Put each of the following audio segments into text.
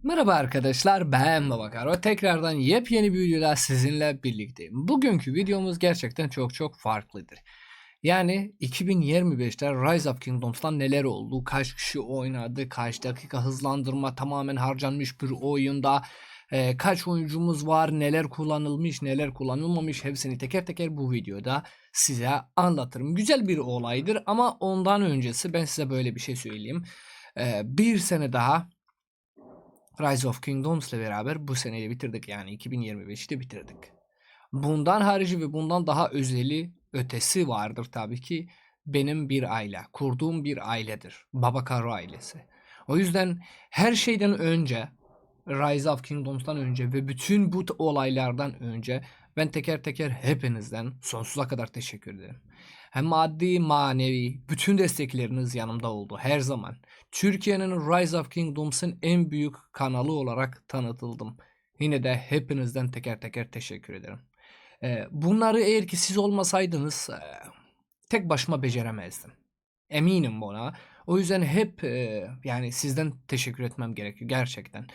Merhaba arkadaşlar, ben Babakaro. Tekrardan yepyeni bir videoda sizinle birlikteyim. Bugünkü videomuz gerçekten çok farklıdır. Yani 2025'te Rise of Kingdoms'tan neler oldu, kaç kişi oynadı, kaç dakika hızlandırma tamamen harcanmış bir oyunda, kaç oyuncumuz var, neler kullanılmış, neler kullanılmamış hepsini teker teker bu videoda size anlatırım. Güzel bir olaydır ama ondan öncesi ben size böyle bir şey söyleyeyim. Bir sene daha Rise of Kingdoms ile beraber bu seneyi bitirdik, yani 2025'te bitirdik. Bundan harici ve bundan daha özeli ötesi vardır tabii ki, benim bir aile, kurduğum bir ailedir. Babakaro ailesi. O yüzden her şeyden önce, Rise of Kingdoms'tan önce ve bütün bu olaylardan önce ben teker teker hepinizden sonsuza kadar teşekkür ederim. Hem maddi, manevi bütün destekleriniz yanımda oldu her zaman. Türkiye'nin Rise of Kingdoms'ın en büyük kanalı olarak tanıtıldım. Yine de hepinizden teker teker teşekkür ederim. Bunları eğer ki siz olmasaydınız tek başıma beceremezdim. Eminim buna. O yüzden hep yani sizden teşekkür etmem gerekiyor gerçekten.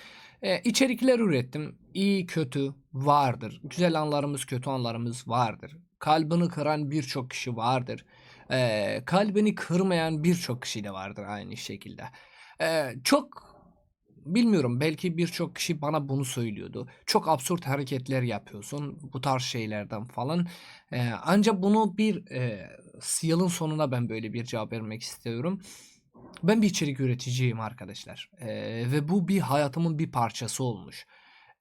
İçerikler ürettim. İyi kötü vardır. Güzel anlarımız, kötü anlarımız vardır. Kalbini kıran birçok kişi vardır. Kalbini kırmayan birçok kişi de vardır aynı şekilde. Çok bilmiyorum, belki birçok kişi bana bunu söylüyordu. Çok absürt hareketler yapıyorsun bu tarz şeylerden falan. Ancak bunu bir yılın sonuna ben böyle bir cevap vermek istiyorum. Ben bir içerik üreticiyim arkadaşlar. Ve bu bir hayatımın bir parçası olmuş.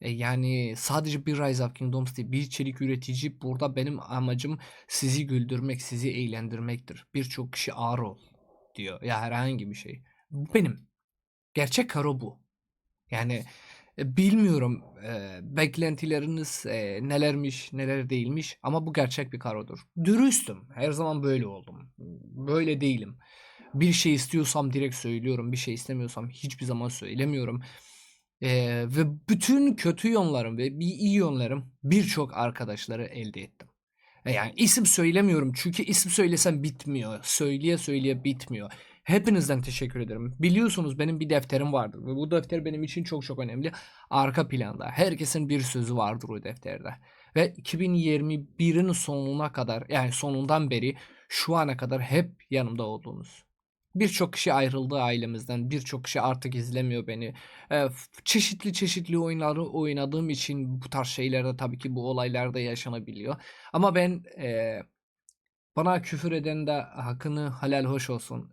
Yani sadece bir Rise of Kingdoms değil, bir içerik üretici burada benim amacım sizi güldürmek, sizi eğlendirmektir. Birçok kişi ağır ol diyor ya, herhangi bir şey. Bu benim. Gerçek karo bu. Yani bilmiyorum beklentileriniz nelermiş, neler değilmiş ama bu gerçek bir karodur. Dürüstüm. Her zaman böyle oldum. Böyle değilim. Bir şey istiyorsam direkt söylüyorum. Bir şey istemiyorsam hiçbir zaman söylemiyorum. Ve bütün kötü yönlerim ve bir iyi yönlerim birçok arkadaşları elde ettim. Yani isim söylemiyorum çünkü isim söylesem bitmiyor. Söyleye söyleye bitmiyor. Hepinizden teşekkür ederim. Biliyorsunuz benim bir defterim vardır ve bu defter benim için çok önemli. Arka planda herkesin bir sözü vardır o defterde. Ve 2021'in sonuna kadar, yani sonundan beri şu ana kadar hep yanımda oldunuz. Birçok kişi ayrıldı ailemizden. Birçok kişi artık izlemiyor beni. Çeşitli oyunları oynadığım için bu tarz şeylerde tabii ki bu olaylarda yaşanabiliyor. Ama ben bana küfür eden de hakkını helal hoş olsun.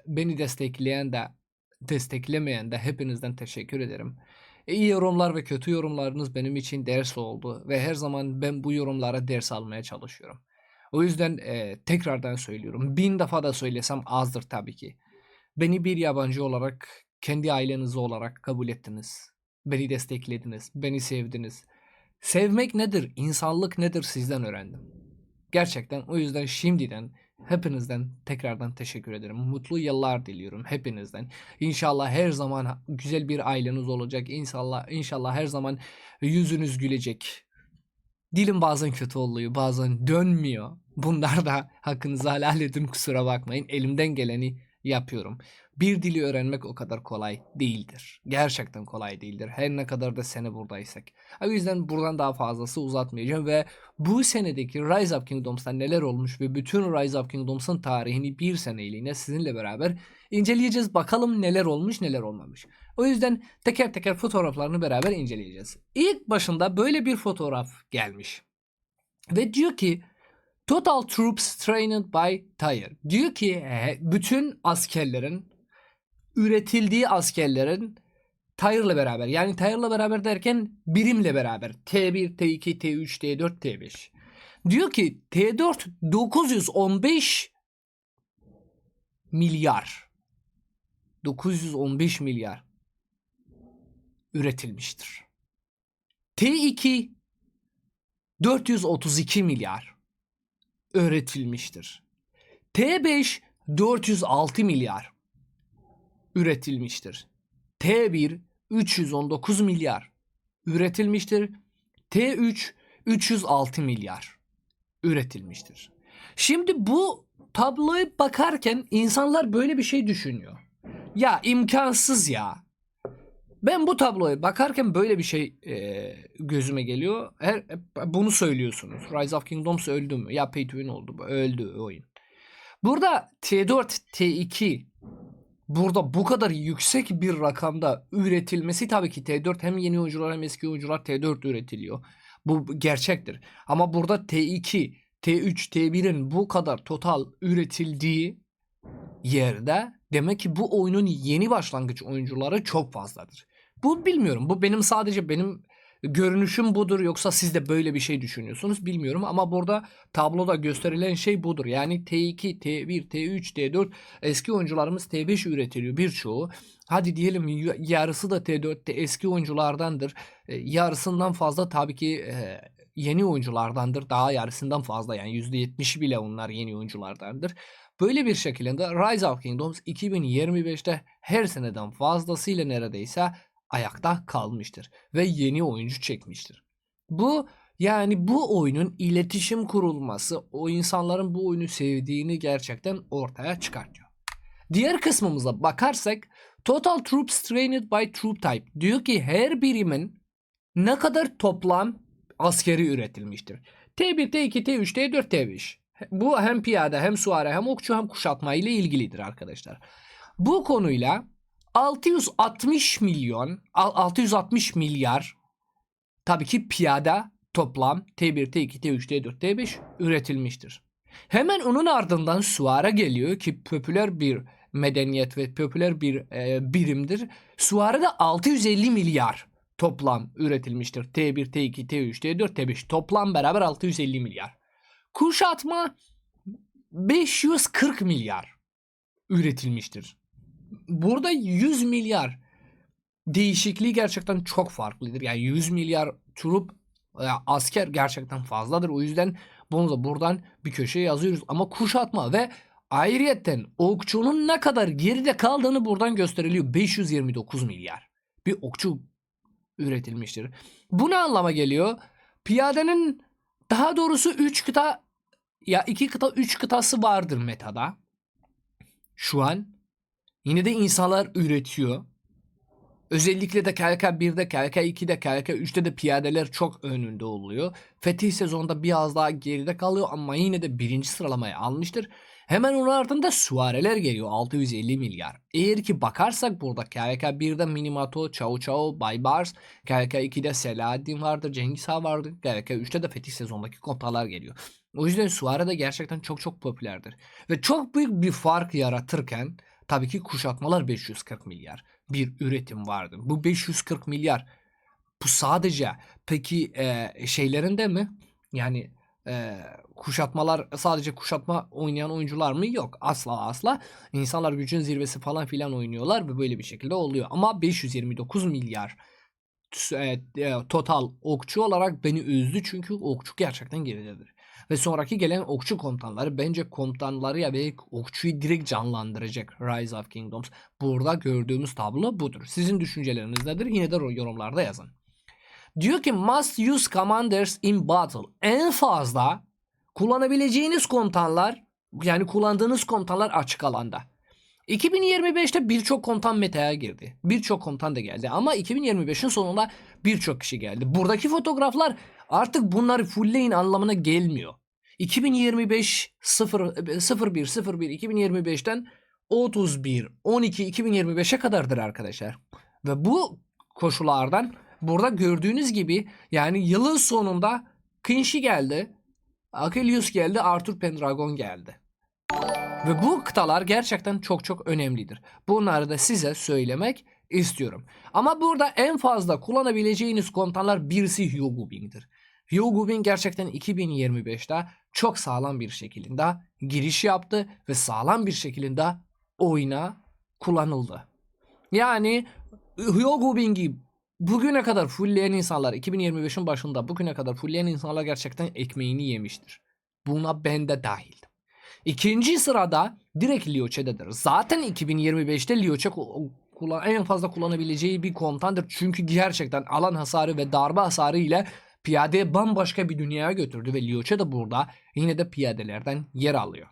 Beni destekleyen de desteklemeyen de hepinizden teşekkür ederim. İyi yorumlar ve kötü yorumlarınız benim için ders oldu ve her zaman ben bu yorumlara ders almaya çalışıyorum. O yüzden tekrardan söylüyorum. 1000 defa da söylesem azdır tabii ki. Beni bir yabancı olarak, kendi aileniz olarak kabul ettiniz. Beni desteklediniz, beni sevdiniz. Sevmek nedir, insanlık nedir sizden öğrendim. Gerçekten o yüzden şimdiden hepinizden tekrardan teşekkür ederim. Mutlu yıllar diliyorum hepinizden. İnşallah her zaman güzel bir aileniz olacak. İnşallah her zaman yüzünüz gülecek. Dilim bazen kötü oluyor, bazen dönmüyor. Bunlar da hakkınızı helal edin, kusura bakmayın. Elimden geleni yapıyorum. Bir dili öğrenmek o kadar kolay değildir. Gerçekten kolay değildir. Her ne kadar da sene buradaysak. O yüzden buradan daha fazlası uzatmayacağım ve bu senedeki Rise of Kingdoms'ta neler olmuş ve bütün Rise of Kingdoms'ın tarihini bir seneliğine sizinle beraber inceleyeceğiz. Bakalım neler olmuş, neler olmamış. O yüzden teker teker fotoğraflarını beraber inceleyeceğiz. İlk başında böyle bir fotoğraf gelmiş. Ve diyor ki Total Troops Trained by Tyre. Diyor ki bütün askerlerin, üretildiği askerlerin Tyre'la beraber, yani Tyre'la beraber derken birimle beraber T1, T2, T3, T4, T5. Diyor ki T4 915 milyar 915 milyar üretilmiştir. T2 432 milyar üretilmiştir. T5 406 milyar üretilmiştir. T1 319 milyar üretilmiştir. T3 306 milyar üretilmiştir. Şimdi bu tabloya bakarken insanlar böyle bir şey düşünüyor. Ya imkansız ya. Ben bu tabloya bakarken böyle bir şey gözüme geliyor. Bunu söylüyorsunuz. Rise of Kingdoms öldü mü? Ya pay to win oldu mu? Öldü oyun. Burada T4, T2 burada bu kadar yüksek bir rakamda üretilmesi, tabii ki T4 hem yeni oyuncular hem eski oyuncular T4 üretiliyor. Bu gerçektir. Ama burada T2, T3, T1'in bu kadar total üretildiği yerde demek ki bu oyunun yeni başlangıç oyuncuları çok fazladır. Bu bilmiyorum. Bu benim, sadece benim görünüşüm budur, yoksa siz de böyle bir şey düşünüyorsunuz bilmiyorum, ama burada tabloda gösterilen şey budur. Yani T2, T1, T3, T4 eski oyuncularımız T5 üretiliyor birçoğu. Hadi diyelim yarısı da T4'te eski oyunculardandır. Yarısından fazla tabii ki yeni oyunculardandır. Daha yarısından fazla, yani %70'i bile onlar yeni oyunculardandır. Böyle bir şekilde Rise of Kingdoms 2025'te her seneden fazlasıyla neredeyse ayakta kalmıştır ve yeni oyuncu çekmiştir. Bu, yani bu oyunun iletişim kurulması o insanların bu oyunu sevdiğini gerçekten ortaya çıkartıyor. Diğer kısmımıza bakarsak Total Troops Trained by Troop Type diyor ki her birimin ne kadar toplam askeri üretilmiştir. T1, T2, T3, T4, T5. Bu hem piyade hem süvari hem okçu hem kuşatma ile ilgilidir arkadaşlar. Bu konuyla 660 milyar tabii ki piyade toplam T1, T2, T3, T4, T5 üretilmiştir. Hemen onun ardından süvari geliyor ki popüler bir medeniyet ve popüler bir birimdir. Süvari de 650 milyar toplam üretilmiştir. T1, T2, T3, T4, T5 toplam beraber 650 milyar. Kuşatma 540 milyar üretilmiştir. Burada 100 milyar değişikliği gerçekten çok farklıdır. Yani 100 milyar trup asker gerçekten fazladır. O yüzden bunu da buradan bir köşeye yazıyoruz. Ama kuşatma ve ayrıyetten okçunun ne kadar geride kaldığını buradan gösteriliyor. 529 milyar bir okçu üretilmiştir. Bu ne anlama geliyor? Piyadenin, daha doğrusu 3 kıta, ya 2 kıta 3 kıtası vardır metada. Şu an yine de insanlar üretiyor. Özellikle de KK1'de, KK2'de, KK3'te de piyadeler çok önünde oluyor. Fetih sezonda biraz daha geride kalıyor ama yine de birinci sıralamaya almıştır. Hemen onun ardında süvariler geliyor, 650 milyar. Eğer ki bakarsak burada KK1'de Minimato, Cao Cao, Baybars, KK2'de Selahaddin vardır, Cengiz Han vardır, KK3'te de Fetih sezondaki komutanlar geliyor. O yüzden süvari de gerçekten çok çok popülerdir. Ve çok büyük bir fark yaratırken tabii ki kuşatmalar 540 milyar bir üretim vardı. Bu 540 milyar bu sadece peki şeylerinde mi? Yani kuşatmalar sadece kuşatma oynayan oyuncular mı? Yok. Asla asla. İnsanlar gücün zirvesi falan filan oynuyorlar ve böyle bir şekilde oluyor. Ama 529 milyar total okçu olarak beni üzdü, çünkü okçu gerçekten geridedir. Ve sonraki gelen okçu komutanları bence komutanları ya ve okçuyu direkt canlandıracak Rise of Kingdoms. Burada gördüğümüz tablo budur. Sizin düşünceleriniz nedir? Yine de yorumlarda yazın. Diyor ki must use commanders in battle. En fazla kullanabileceğiniz komutanlar, yani kullandığınız komutanlar açık alanda. 2025'te birçok komutan metaya girdi. Birçok komutan da geldi ama 2025'in sonunda birçok kişi geldi. Buradaki fotoğraflar artık bunları fullleyin anlamına gelmiyor. 2025 01 2025'ten 31 12 2025'e kadardır arkadaşlar. Ve bu koşullardan burada gördüğünüz gibi yani yılın sonunda Kinshi geldi, Achilles geldi, Arthur Pendragon geldi. Ve bu kıtalar gerçekten çok çok önemlidir. Bunları da size söylemek istiyorum. Ama burada en fazla kullanabileceğiniz komutanlar birisi Hugo Bing'dir. Hugo Bing gerçekten 2025'te çok sağlam bir şekilde giriş yaptı ve sağlam bir şekilde oyuna kullanıldı. Yani Hugo Bing'i bugüne kadar fullleyen insanlar, 2025'in başında bugüne kadar fullleyen insanlar gerçekten ekmeğini yemiştir. Buna ben de dahildim. İkinci sırada direkt Liu Che'dedir. Zaten 2025'te Liu Che en fazla kullanabileceği bir komutandır. Çünkü gerçekten alan hasarı ve darbe hasarı ile piyadeyi bambaşka bir dünyaya götürdü ve Liu Che de burada yine de piyadelerden yer alıyor.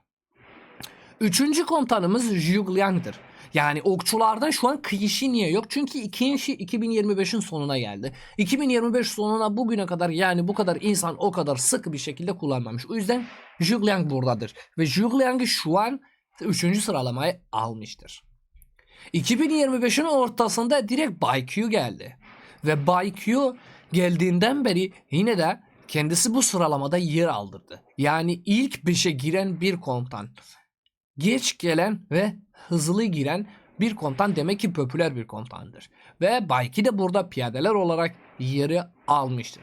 Üçüncü komutanımız Zhuge Liang'dır. Yani okçulardan şu an kıyışı niye yok? Çünkü ikinci 2025'in sonuna geldi. 2025 sonuna bugüne kadar yani bu kadar insan o kadar sık bir şekilde kullanmamış. O yüzden Zhuge Liang buradadır. Ve Zhuge Liang'ı şu an 3. sıralamayı almıştır. 2025'in ortasında direkt ByQ geldi. Ve ByQ geldiğinden beri yine de kendisi bu sıralamada yer aldırdı. Yani ilk 5'e giren bir komutan. Geç gelen ve hızlı giren bir komutan demek ki popüler bir komutandır. Ve ByQ de burada piyadeler olarak yeri almıştır.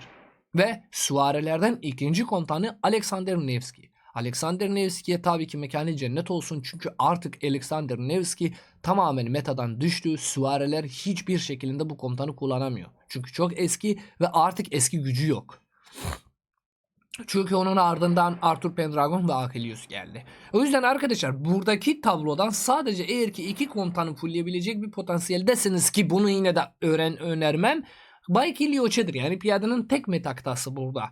Ve süvarilerden ikinci komutanı Alexander Nevsky. Alexander Nevsky'ye tabii ki mekanı cennet olsun çünkü artık Alexander Nevsky tamamen metadan düştü. Süvariler hiçbir şekilde bu komutanı kullanamıyor. Çünkü çok eski ve artık eski gücü yok. Çünkü onun ardından Arthur Pendragon ve Achilles geldi. O yüzden arkadaşlar buradaki tablodan sadece eğer ki iki komutanı fullleyebilecek bir potansiyeldesiniz ki bunu yine de önermem. Bay Lioche'dir. Yani piyadenin tek metaktası burada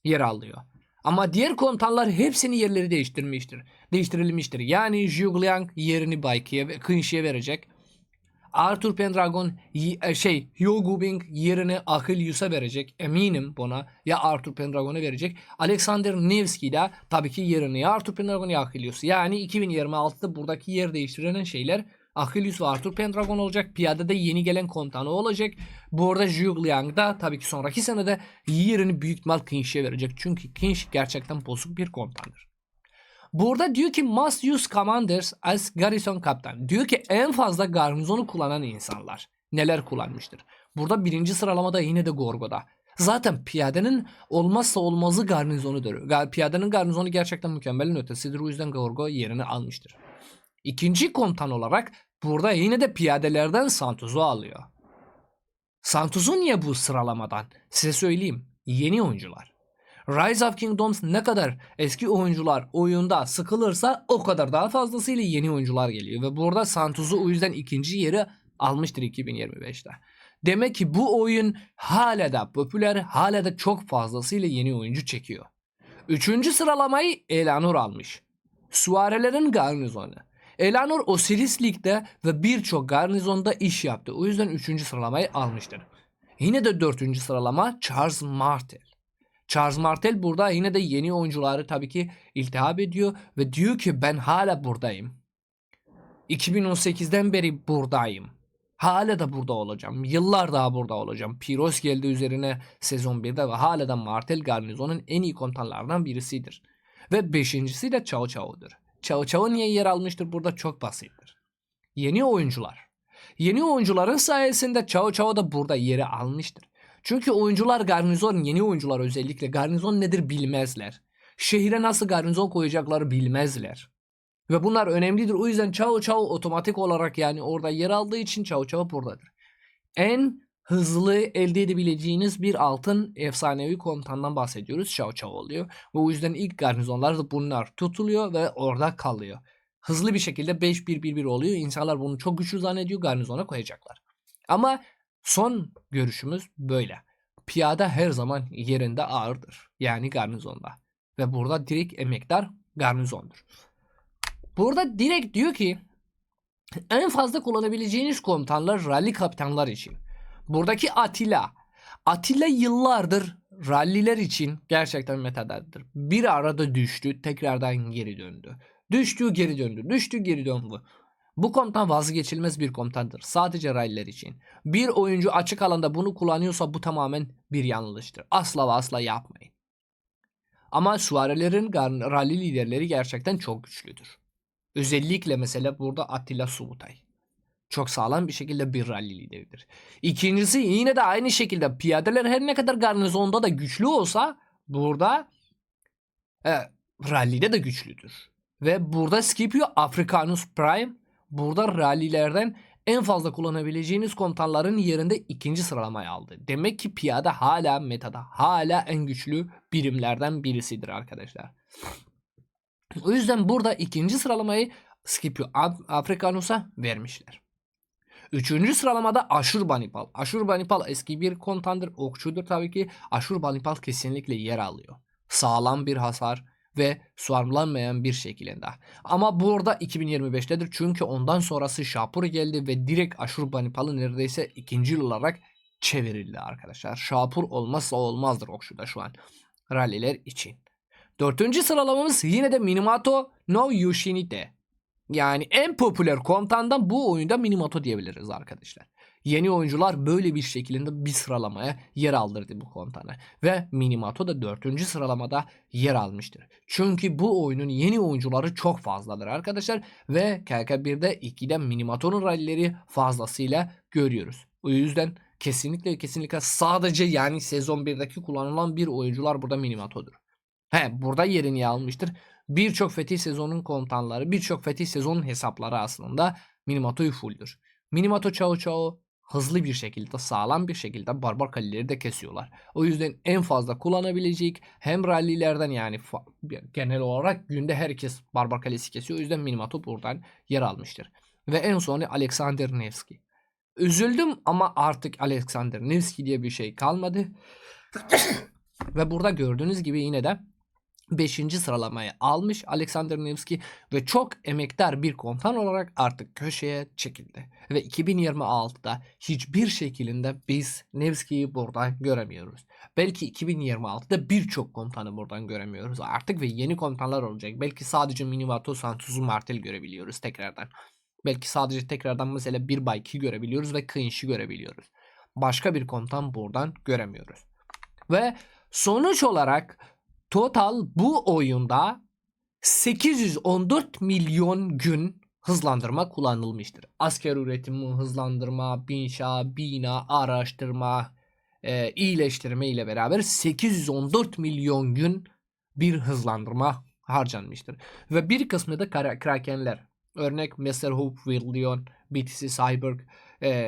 yer alıyor. Ama diğer komutanlar hepsini yerleri değiştirilmiştir. Yani Zhuge Liang yerini Qinshi'ye verecek. Arthur Pendragon Hyo Gubing yerini Achilleus'a verecek. Eminim buna. Ya Arthur Pendragon'a verecek. Alexander Nevsky de tabii ki yerini ya Arthur Pendragon ya Achilleus. Yani 2026'da buradaki yer değiştirilen şeyler Achilleus ve Arthur Pendragon olacak. Piyadede yeni gelen komutanı olacak. Bu arada Zhuge Liang da tabii ki sonraki senede yerini büyük ihtimal Qinshi'ye verecek. Çünkü Qinshi gerçekten bozuk bir komutandır. Burada diyor ki must use commanders as garrison captain. Diyor ki en fazla garnizonu kullanan insanlar neler kullanmıştır. Burada birinci sıralamada yine de Gorgo'da. Zaten piyadenin olmazsa olmazı garnizonudur. Piyadenin garnizonu gerçekten mükemmelin ötesidir. O yüzden Gorgo yerini almıştır. İkinci komutan olarak burada yine de piyadelerden Santuz'u alıyor. Santuz'u niye bu sıralamadan? Size söyleyeyim. Yeni oyuncular. Rise of Kingdoms ne kadar eski oyuncular oyunda sıkılırsa o kadar daha fazlasıyla yeni oyuncular geliyor. Ve burada Santuz'u o yüzden ikinci yeri almıştır 2025'te. Demek ki bu oyun hala da popüler, hala da çok fazlasıyla yeni oyuncu çekiyor. Üçüncü sıralamayı Eleanor almış. Suarelerin garnizonu. Eleanor Osiris Lig'de ve birçok garnizonda iş yaptı. O yüzden 3. sıralamayı almıştır. Yine de 4. sıralama Charles Martel. Charles Martel burada yine de yeni oyuncuları tabii ki iltihap ediyor ve diyor ki ben hala buradayım. 2018'den beri buradayım. Hala da burada olacağım. Yıllar daha burada olacağım. Piros geldi üzerine sezon 1'de ve hala da Martel garnizonun en iyi komutanlardan birisidir. Ve 5.'si de Cao Cao'dur. Cao Cao niye yer almıştır burada çok basittir. Yeni oyuncular. Yeni oyuncuların sayesinde Cao Cao da burada yeri almıştır. Çünkü oyuncular garnizon, yeni oyuncular özellikle garnizon nedir bilmezler. Şehire nasıl garnizon koyacakları bilmezler. Ve bunlar önemlidir. O yüzden Cao Cao otomatik olarak yani orada yer aldığı için Cao Cao buradadır. En hızlı elde edebileceğiniz bir altın efsanevi komutandan bahsediyoruz. Cao Cao oluyor. Ve o yüzden ilk garnizonlar da bunlar tutuluyor ve orada kalıyor. Hızlı bir şekilde 5-1-1-1 oluyor. İnsanlar bunu çok güçlü zannediyor. Garnizona koyacaklar. Ama son görüşümüz böyle. Piyade her zaman yerinde ağırdır. Yani garnizonda. Ve burada direkt emektar garnizondur. Burada direkt diyor ki en fazla kullanabileceğiniz komutanlar rally kaptanlar için. Buradaki Attila. Attila yıllardır ralliler için gerçekten metadadır. Bir arada düştü, tekrardan geri döndü. Düştü, geri döndü. Düştü, geri döndü. Bu komutan vazgeçilmez bir komutandır. Sadece ralliler için. Bir oyuncu açık alanda bunu kullanıyorsa bu tamamen bir yanlıştır. Asla ve asla yapmayın. Ama süvarilerin rally liderleri gerçekten çok güçlüdür. Özellikle mesela burada Attila Subutay. Çok sağlam bir şekilde bir rally lideridir. İkincisi yine de aynı şekilde piyadeler her ne kadar garnizonda da güçlü olsa burada rally'de de güçlüdür. Ve burada Scipio Africanus Prime burada rally'lerden en fazla kullanabileceğiniz komutanların yerinde 2. sıralamayı aldı. Demek ki piyade hala metada, hala en güçlü birimlerden birisidir arkadaşlar. O yüzden burada 2. sıralamayı Scipio Africanus'a vermişler. 3. sıralamada Ashurbanipal. Ashurbanipal eski bir komutandır, okçudur tabii ki. Ashurbanipal kesinlikle yer alıyor. Sağlam bir hasar ve suarlanmayan bir şekilde. Ama burada 2025'tedir çünkü ondan sonrası Shapur geldi ve direkt Ashurbanipal'ı neredeyse ikinci yıl olarak çevrildi arkadaşlar. Shapur olmazsa olmazdır Okşu'da şu an ralliler için. Dördüncü sıralamamız yine de Minamoto no Yoshinite. Yani en popüler komutandan bu oyunda Minamoto diyebiliriz arkadaşlar. Yeni oyuncular böyle bir şekilde bir sıralamaya yer aldırdı bu komutanı. Ve Minamoto da 4. sıralamada yer almıştır. Çünkü bu oyunun yeni oyuncuları çok fazladır arkadaşlar. Ve KK1'de 2'de Minamoto'nun rallileri fazlasıyla görüyoruz. O yüzden kesinlikle sadece yani sezon 1'deki kullanılan bir oyuncular burada Minamoto'dur. Burada yerini almıştır. Birçok fetih sezonun komutanları, birçok fetih sezonun hesapları aslında Minamoto'yu fulldür. Minamoto Cao Cao hızlı bir şekilde, sağlam bir şekilde barbar kaleleri de kesiyorlar. O yüzden en fazla kullanabilecek hem rallilerden yani genel olarak günde herkes barbar kalesi kesiyor. O yüzden Minamoto buradan yer almıştır. Ve en sonu Alexander Nevsky. Üzüldüm ama artık Alexander Nevsky diye bir şey kalmadı. Ve burada gördüğünüz gibi yine de 5. sıralamaya almış Alexander Nevsky ve çok emektar bir komutan olarak artık köşeye çekildi. Ve 2026'da hiçbir şekilde biz Nevsky'yi buradan göremiyoruz. Belki 2026'da birçok komutanı buradan göremiyoruz artık ve yeni komutanlar olacak. Belki sadece Minamoto Santosu Martel görebiliyoruz tekrardan. Belki sadece tekrardan mesela 1x2 görebiliyoruz ve Kınş'ı görebiliyoruz. Başka bir komutan buradan göremiyoruz. Ve sonuç olarak total bu oyunda 814 milyon gün hızlandırma kullanılmıştır. Asker üretimi, hızlandırma, inşa, bina, araştırma, iyileştirme ile beraber 814 milyon gün bir hızlandırma harcanmıştır. Ve bir kısmı da Krakenler. Örnek Messerhoop, Willion, BTC Cyborg,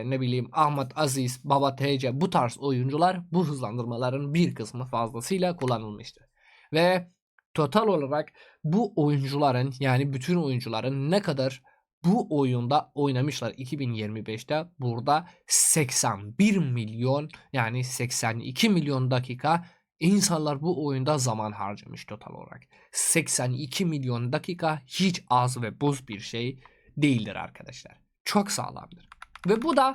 ne bileyim Ahmet Aziz, Baba TC bu tarz oyuncular bu hızlandırmaların bir kısmı fazlasıyla kullanılmıştır. Ve total olarak bu oyuncuların yani bütün oyuncuların ne kadar bu oyunda oynamışlar 2025'te burada 81 milyon yani 82 milyon dakika insanlar bu oyunda zaman harcamış total olarak. 82 milyon dakika hiç az ve buz bir şey değildir arkadaşlar. Çok sağlamdır. Ve bu da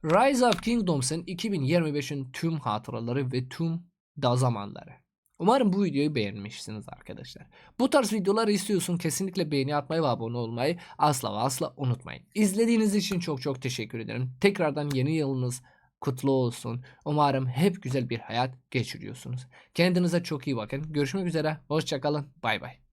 Rise of Kingdoms'ın 2025'in tüm hatıraları ve tüm da zamanları. Umarım bu videoyu beğenmişsiniz arkadaşlar. Bu tarz videoları istiyorsun kesinlikle beğeni atmayı ve abone olmayı asla ve asla unutmayın. İzlediğiniz için çok teşekkür ederim. Tekrardan yeni yılınız kutlu olsun. Umarım hep güzel bir hayat geçiriyorsunuz. Kendinize çok iyi bakın. Görüşmek üzere. Hoşçakalın. Bay bay.